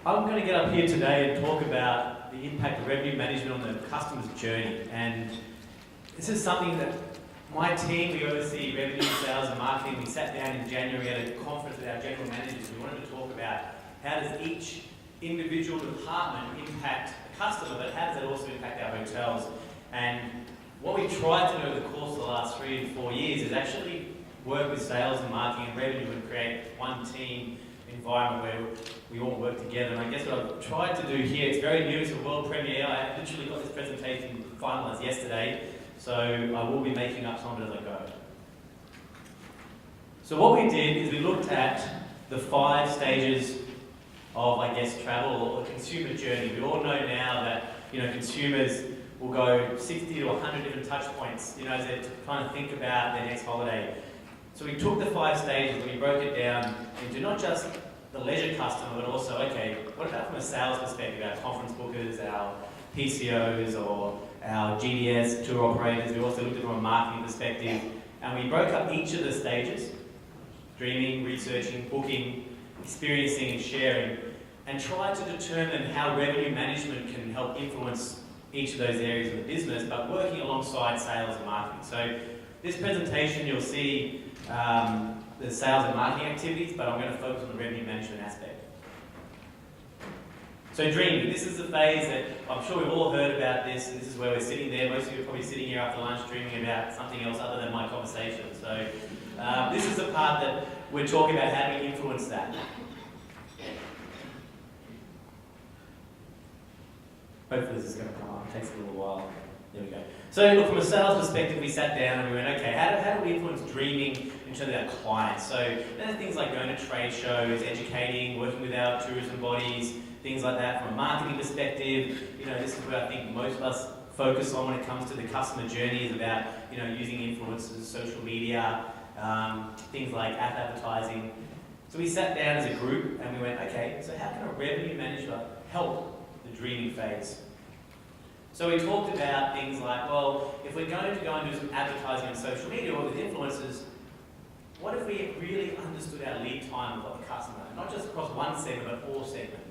I'm going to get up here today and talk about the impact of revenue management on the customer's journey. And this is something that my team, we oversee revenue, sales and marketing. We sat down in January at a conference with our general managers. We wanted to talk about how does each individual department impact the customer, but how does that also impact our hotels? And what we tried to do over the course of the last 3 and 4 years is actually work with sales and marketing and revenue and create one team environment where we all work together. And I guess what I've tried to do here, it's very new, it's a world premiere. I literally got this presentation finalised yesterday, so I will be making up some of it as I go. So what we did is we looked at the 5 stages of, I guess, travel or consumer journey. We all know now that, consumers will go 60 to 100 different touch points, as they're trying to think about their next holiday. So we took the 5 stages and we broke it down into not just the leisure customer, but also, okay, what about from a sales perspective, our conference bookers, our PCOs, or our GDS, tour operators. We also looked at it from a marketing perspective, and we broke up each of the stages, dreaming, researching, booking, experiencing and sharing, and tried to determine how revenue management can help influence each of those areas of the business, but working alongside sales and marketing. So this presentation, you'll see the sales and marketing activities, but I'm going to focus on the revenue management aspect. So dreaming, this is the phase that I'm sure we've all heard about this, and this is where we're sitting there. Most of you are probably sitting here after lunch dreaming about something else other than my conversation. So this is the part that we're talking about how do we influence that. Hopefully this is going to come up. It takes a little while. There we go. So look, from a sales perspective, we sat down and we went, okay, how do we influence dreaming in terms of our clients? So there's things like going to trade shows, educating, working with our tourism bodies, things like that. From a marketing perspective, this is where I think most of us focus on when it comes to the customer journey, is about, using influencers, social media, things like app advertising. So we sat down as a group and we went, okay, so how can a revenue manager help the dreaming phase? So we talked about things like, well, if we're going to go and do some advertising on social media or with influencers, what if we really understood our lead time of the customer, not just across one segment, but all segments?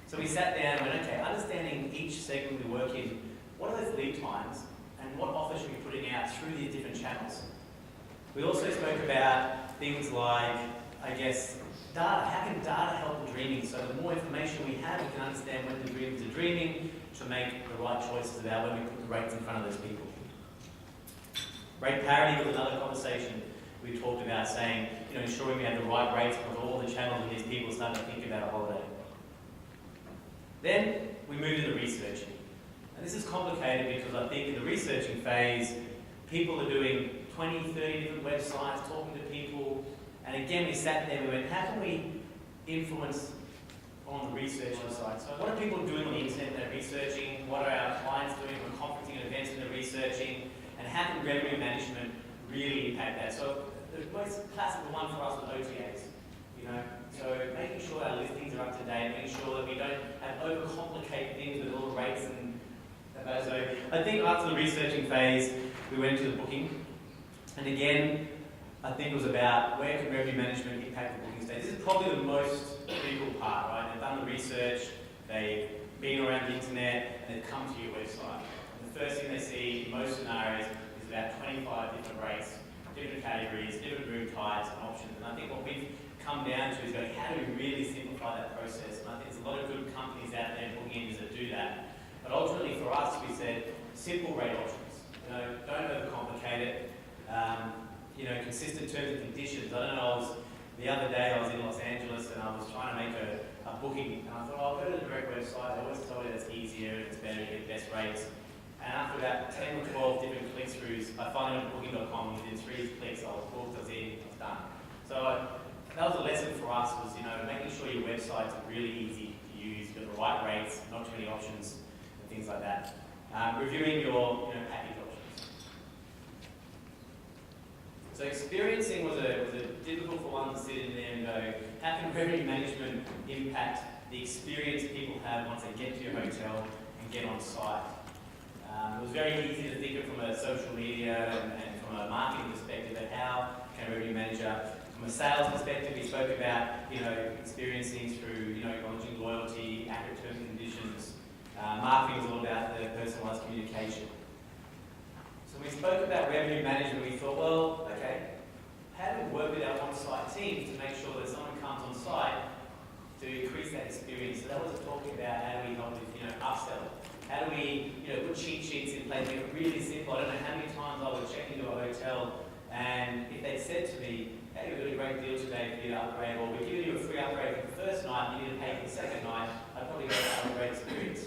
So we sat down and went, okay, understanding each segment we work in, what are those lead times and what offers should we be putting out through these different channels? We also spoke about things like, I guess, data. How can data help the dreaming? So the more information we have, we can understand when the dreamers are dreaming to make the right choices about when we put the rates in front of those people. Rate parity was another conversation we talked about, saying, ensuring we have the right rates across all the channels when these people start to think about a holiday. Then we moved to the researching. And this is complicated because I think in the researching phase, people are doing 20, 30 different websites, talking to people. And again, we sat there and we went, how can we influence on the researching side? So what are people doing on the internet when they're researching? What are our clients doing when conferencing and events when they're researching? And how can revenue management really impact that? So the most classical one for us was OTAs. So making sure our listings are up to date, making sure that we don't have overcomplicate things with all the rates and that. So I think after the researching phase, we went into the booking. And again, I think it was about where can revenue management impact the booking stage. This is probably the most critical part, right? They've done the research, they've been around the internet, and they've come to your website. And the first thing they see in most scenarios is about 25 different rates, different categories, different room types and options. And I think what we've come down to is going, how do we really simplify that process? And I think there's a lot of good companies out there, booking engines that do that. But ultimately for us, we said simple rate options. Don't overcomplicate it. Consistent terms and conditions. I don't know, the other day I was in Los Angeles and I was trying to make a booking, and I thought, I'll go to the direct website. I always told you that's easier and it's better, you get best rates. And after about 10 or 12 different click-throughs, I finally went to booking.com, within 3 clicks I was booked, I was in, I was done. So that was a lesson for us, was making sure your website's really easy to use, you've got the right rates, not too many options, and things like that. Reviewing your package options. So experiencing was a difficult for one to sit in there and go, how can revenue management impact the experience people have once they get to your hotel and get on site? It was very easy to think of from a social media and from a marketing perspective at how can a revenue manager From a sales perspective, we spoke about, experiencing through, acknowledging loyalty, accurate terms and conditions. Marketing is all about the personalised communication. So we spoke about revenue management. We thought, well, okay, how do we work with our on-site teams to make sure that someone comes on site to increase that experience? So that was talking about how do we help with, upsell. How do we, put cheat sheets in place, make it really simple. I don't know how many times I would check into a hotel and if they'd said to me, hey, we've got a great deal today for you to upgrade, or we're giving you a free upgrade for the first night, you need to pay for the second night, I'd probably go to have a great experience.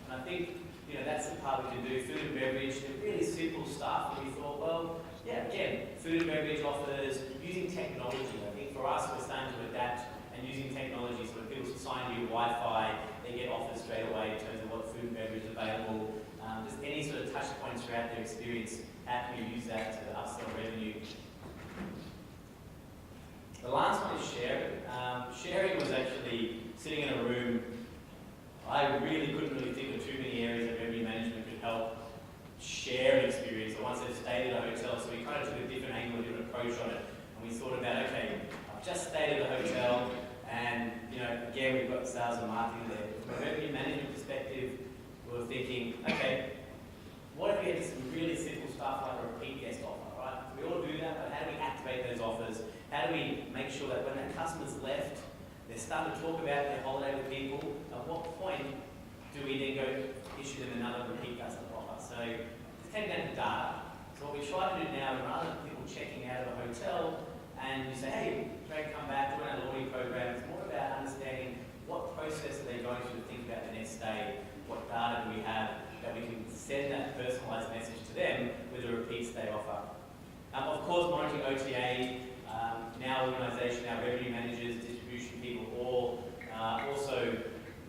And I think, that's the part we can do. Food and beverage, really simple stuff. And we thought, well, yeah, again, food and beverage offers, using technology. I think for us, we're starting to adapt and using technology. So when people sign new Wi-Fi, they get offers straight away in terms of what food and beverage is available. Just any sort of touch points throughout their experience, how can we use that to upsell revenue? The last one is sharing. Sharing was actually sitting in a room. I really couldn't think of too many areas that revenue management could help share an experience. So once they've stayed at a hotel, so we kind of took a different angle, a different approach on it. And we thought about, okay, I've just stayed at a hotel, and again, we've got sales and marketing there. From a revenue management perspective, we were thinking, okay, what if we had some really simple stuff like a repeat guest offer, right? So we all do that, but how do we activate those offers? How do we make sure that when that customer's left, they're starting to talk about their holiday with people? At what point do we then go issue them another repeat customer offer? So it's taking down the data. So what we try to do now, rather than people checking out of a hotel and you say, hey, great, come back, join our loyalty program, it's more about understanding what process are they going through to think about the next day, what data do we have that we can send that personalised message to them with a repeat stay offer. Of course, monitoring OTA, now organisation, our revenue managers, distribution people all also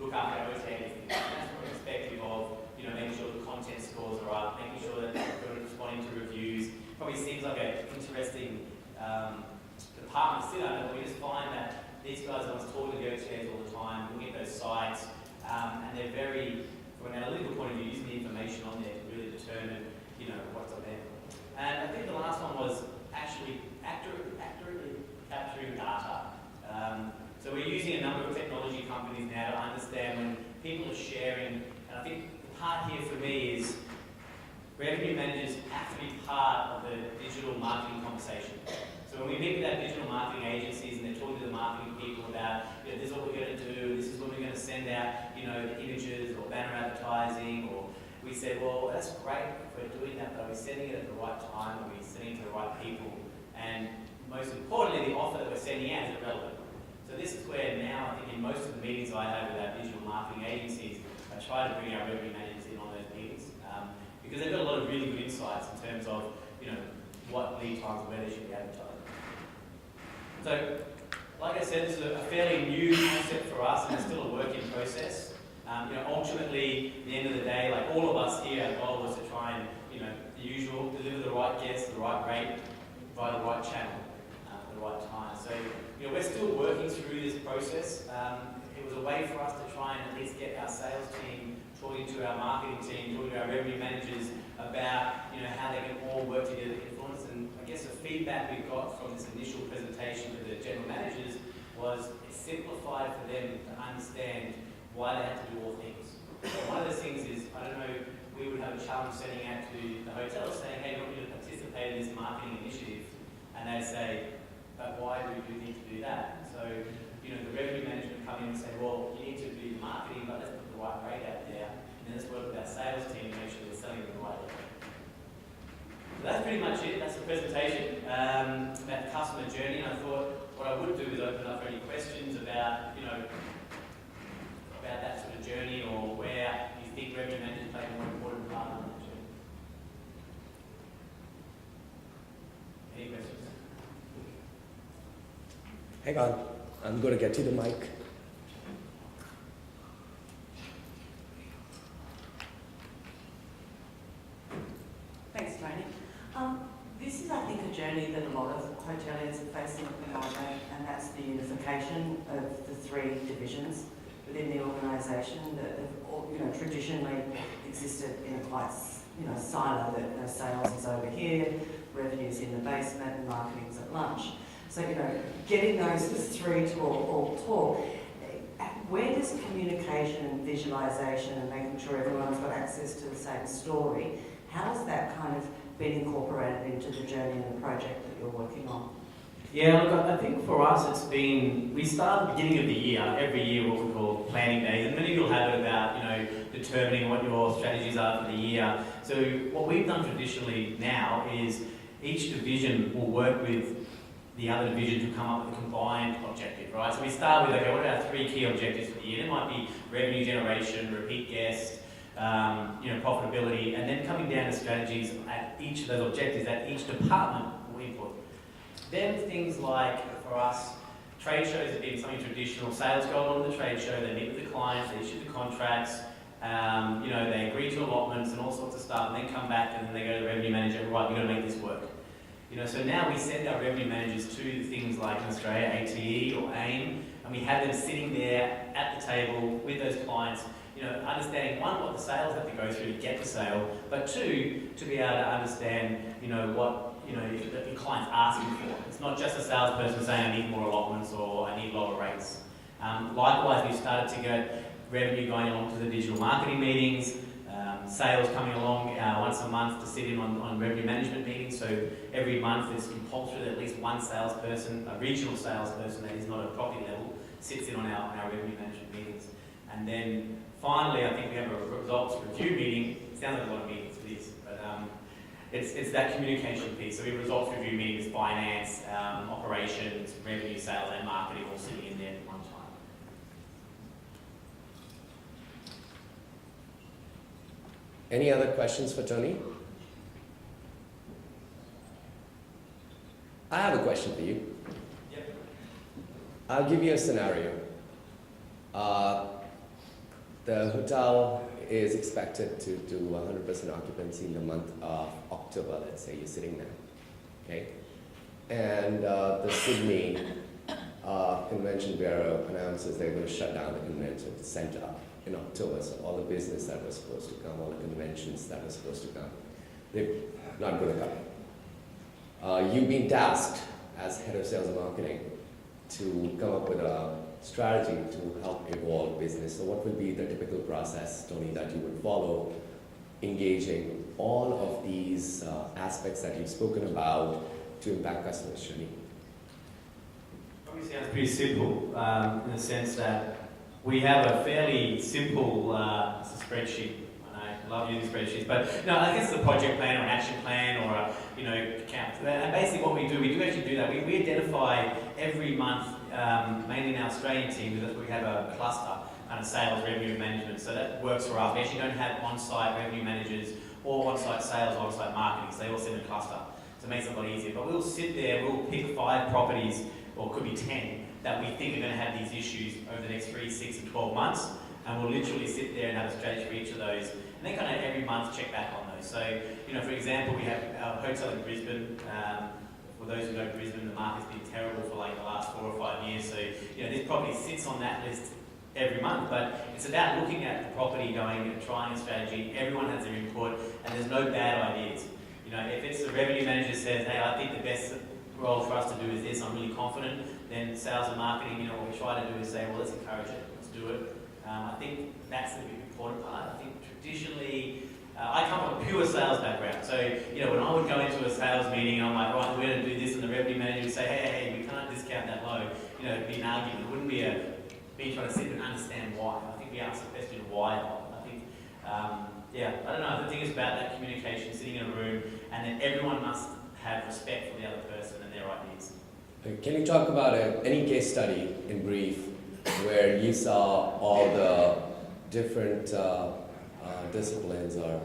look after our OTA listings. That's from a perspective of making sure the content scores are up, making sure that they're responding to reviews. Probably seems like an interesting department to sit under, but we just find that these guys are talking to the OTAs all the time, looking at those sites, and they're very, from an analytical point of view, using the information on there to really determine what's on there. And I think the last one was actually accurately capturing data. So we're using a number of technology companies now to understand when people are sharing, and I think the part here for me is revenue managers have to be part of the digital marketing conversation. So when we meet with our digital marketing agencies and they're talking to the marketing people about, this is what we're going to do, this is what we're going to send out, the images or banner advertising, or we said, well, that's great if we're doing that, but are we sending it at the right time? Are we sending it to the right people? And most importantly, the offer that we're sending out is relevant. So this is where now, I think in most of the meetings I have with our digital marketing agencies, I try to bring our revenue managers in on those meetings because they've got a lot of really good insights in terms of, what lead times and where they should be advertising. So, like I said, this is a fairly new concept for us, and it's still a work in process. Ultimately, at the end of the day, like all of us here, our goal was to try and, the usual, deliver the right guest, the right rate, via the right channel, at the right time. So, we're still working through this process. It was a way for us to try and at least get our sales team talking to our marketing team, talking to our revenue managers about, how they can all work together to influence. And I guess the feedback we got from this initial presentation to the general managers was it simplified for them to understand why they had to do all things. So one of those things is, I don't know, we would have a challenge sending out to the hotels saying, hey, we want you to participate in this marketing initiative. And they say, but why do you need to do that? So, the revenue management come in and say, well, you need to do marketing, but let's put the right rate out there. And then let's work with our sales team to make sure we're selling the right rate. So that's pretty much it. That's the presentation about the customer journey. And I thought what I would do is open up for any questions about, about that sort of journey, or where you think revenue managers play a more important part in that journey. Any questions? Hang on, I'm going to get you the mic. Thanks, Tony. This is, I think, a journey that a lot of hoteliers are facing at the moment, and that's the unification of the three divisions within the organisation that have all, traditionally existed in a quite, silo that sales is over here, revenue's in the basement, and marketing's at lunch. So, getting those three to all talk, where does communication and visualisation and making sure everyone's got access to the same story, how has that kind of been incorporated into the journey and the project that you're working on? Yeah, look, I think for us it's been, we start at the beginning of the year, every year what we call planning days, and many of you will have it about, determining what your strategies are for the year. So what we've done traditionally now is each division will work with the other division to come up with a combined objective, right? So we start with, okay, what are our 3 key objectives for the year? It might be revenue generation, repeat guests, profitability, and then coming down to strategies at each of those objectives that each department will input. Then things like, for us, trade shows have been something traditional. Sales go along to the trade show, they meet with the clients, they issue the contracts, they agree to allotments and all sorts of stuff, and then come back and then they go to the revenue manager, right, we've got to make this work. So now we send our revenue managers to things like in Australia, ATE or AIM, and we have them sitting there at the table with those clients, understanding, one, what the sales have to go through to get the sale, but two, to be able to understand, what the client's asking for. It's not just a salesperson saying, I need more allotments or I need lower rates. Likewise, we've started to get revenue going along to the digital marketing meetings, sales coming along once a month to sit in on revenue management meetings. So every month it's compulsory that at least one salesperson, a regional salesperson that is not at property level, sits in on our revenue management meetings. And then finally, I think we have a results review meeting. It sounds like a lot of meetings for this, but it's that communication piece. So we have results review meetings, finance, operations, revenue, sales and marketing all sitting in there at one time. Any other questions for Tony? I have a question for you. Yep. I'll give you a scenario. The hotel is expected to do 100% occupancy in the month of October, let's say you're sitting there, okay? And the Sydney Convention Bureau announces they're going to shut down the convention centre in October, so all the business that was supposed to come, all the conventions that were supposed to come, they're not going to come. You've been tasked as head of sales and marketing to come up with a strategy to help evolve business. So what would be the typical process, Tony, that you would follow, engaging all of these aspects that you've spoken about to impact customers' journey? Probably sounds pretty simple in the sense that we have a fairly simple it's a spreadsheet. I love using spreadsheets, but no, I guess it's a project plan or an action plan or a account. And basically, what we do actually do that. We identify every month, mainly in our Australian team, because we have a cluster kind of sales, revenue management. So that works for us. We actually don't have on-site revenue managers or on-site sales or on-site marketing. So they all sit in a cluster. So it makes it a lot easier. But we'll sit there. We'll pick 5 properties, or it could be 10. That we think are going to have these issues over the next 3, 6 and 12 months, and we'll literally sit there and have a strategy for each of those, and then kind of every month check back on those. So, for example, we have our hotel in Brisbane. For those who know Brisbane, the market's been terrible for like the last 4 or 5 years, so this property sits on that list every month, but it's about looking at the property, going and trying a strategy. Everyone has their input, and there's no bad ideas. If it's the revenue manager says, hey, I think the best role for us to do is this, I'm really confident, then sales and marketing, what we try to do is say, well, let's encourage it, let's do it. I think that's the important part. I think traditionally, I come from a pure sales background, so when I would go into a sales meeting, I'm like, right, we're going to do this, and the revenue manager would say, hey, we can't discount that low. It'd be an argument. It wouldn't be me trying to sit and understand why. I think we ask the question why. I think, I don't know. The thing is about that communication, sitting in a room, and then everyone must have respect for the other person and their ideas. Can you talk about any case study in brief where you saw all the different disciplines or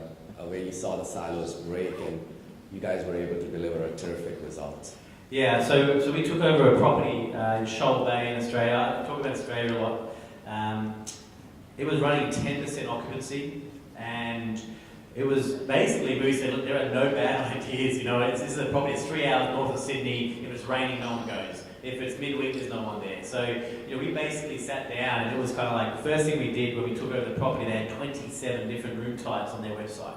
where you saw the silos break and you guys were able to deliver a terrific result? Yeah, so we took over a property in Shoal Bay in Australia. I talk about Australia a lot. It was running 10% occupancy, and it was basically, we said, look, there are no bad ideas, this is a property, it's 3 hours north of Sydney. If it's raining, no one goes. If it's midweek, there's no one there. So, we basically sat down, and it was kind of like, the first thing we did when we took over the property, they had 27 different room types on their website.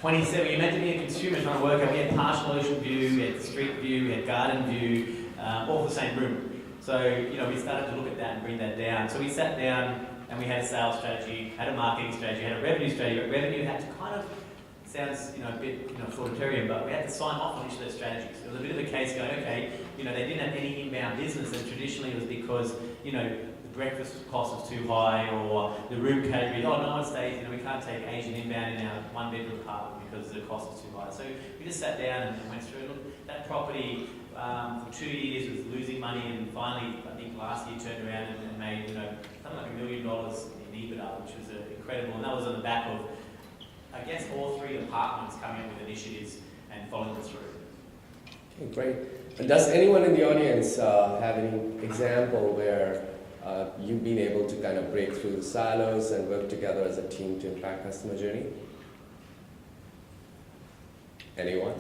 27, you imagine being a consumer trying to work out, we had partial ocean view, we had street view, we had garden view, all for the same room. So, you know, we started to look at that and bring that down. So we sat down and we had a sales strategy, had a marketing strategy, had a revenue strategy, but revenue had to kind of, sounds, you know, a bit, you know, authoritarian, but we had to sign off on each of those strategies. It was a bit of a case going, okay, you know, they didn't have any inbound business, and traditionally it was because, you know, the breakfast cost was too high, or the room category, oh, no one stays, you know, we can't take Asian inbound in our one-bedroom apartment because the cost is too high. So we just sat down and went through, look, that property for 2 years was losing money, and finally, I think last year turned around and made, you know, something like $1 million in EBITDA, which was incredible, and that was on the back of, I guess, all three departments coming up with initiatives and following them through. Okay, great. And does anyone in the audience have any example where you've been able to kind of break through the silos and work together as a team to impact customer journey? Anyone?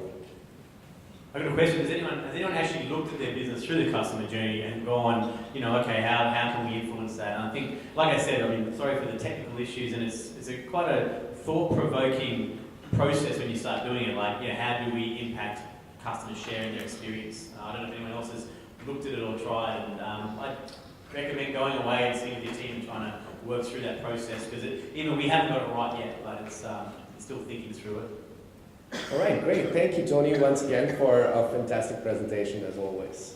I've got a question. Has anyone actually looked at their business through the customer journey and gone, you know, okay, how can we influence that? And I think, like I said, I mean, sorry for the technical issues, and it's quite a thought-provoking process when you start doing it. Like, you know, how do we impact customers sharing their experience? I don't know if anyone else has looked at it or tried, and I'd recommend going away and seeing with your team and trying to work through that process, because even we haven't got it right yet, but it's still thinking through it. All right, great. Thank you, Tony, once again for a fantastic presentation as always.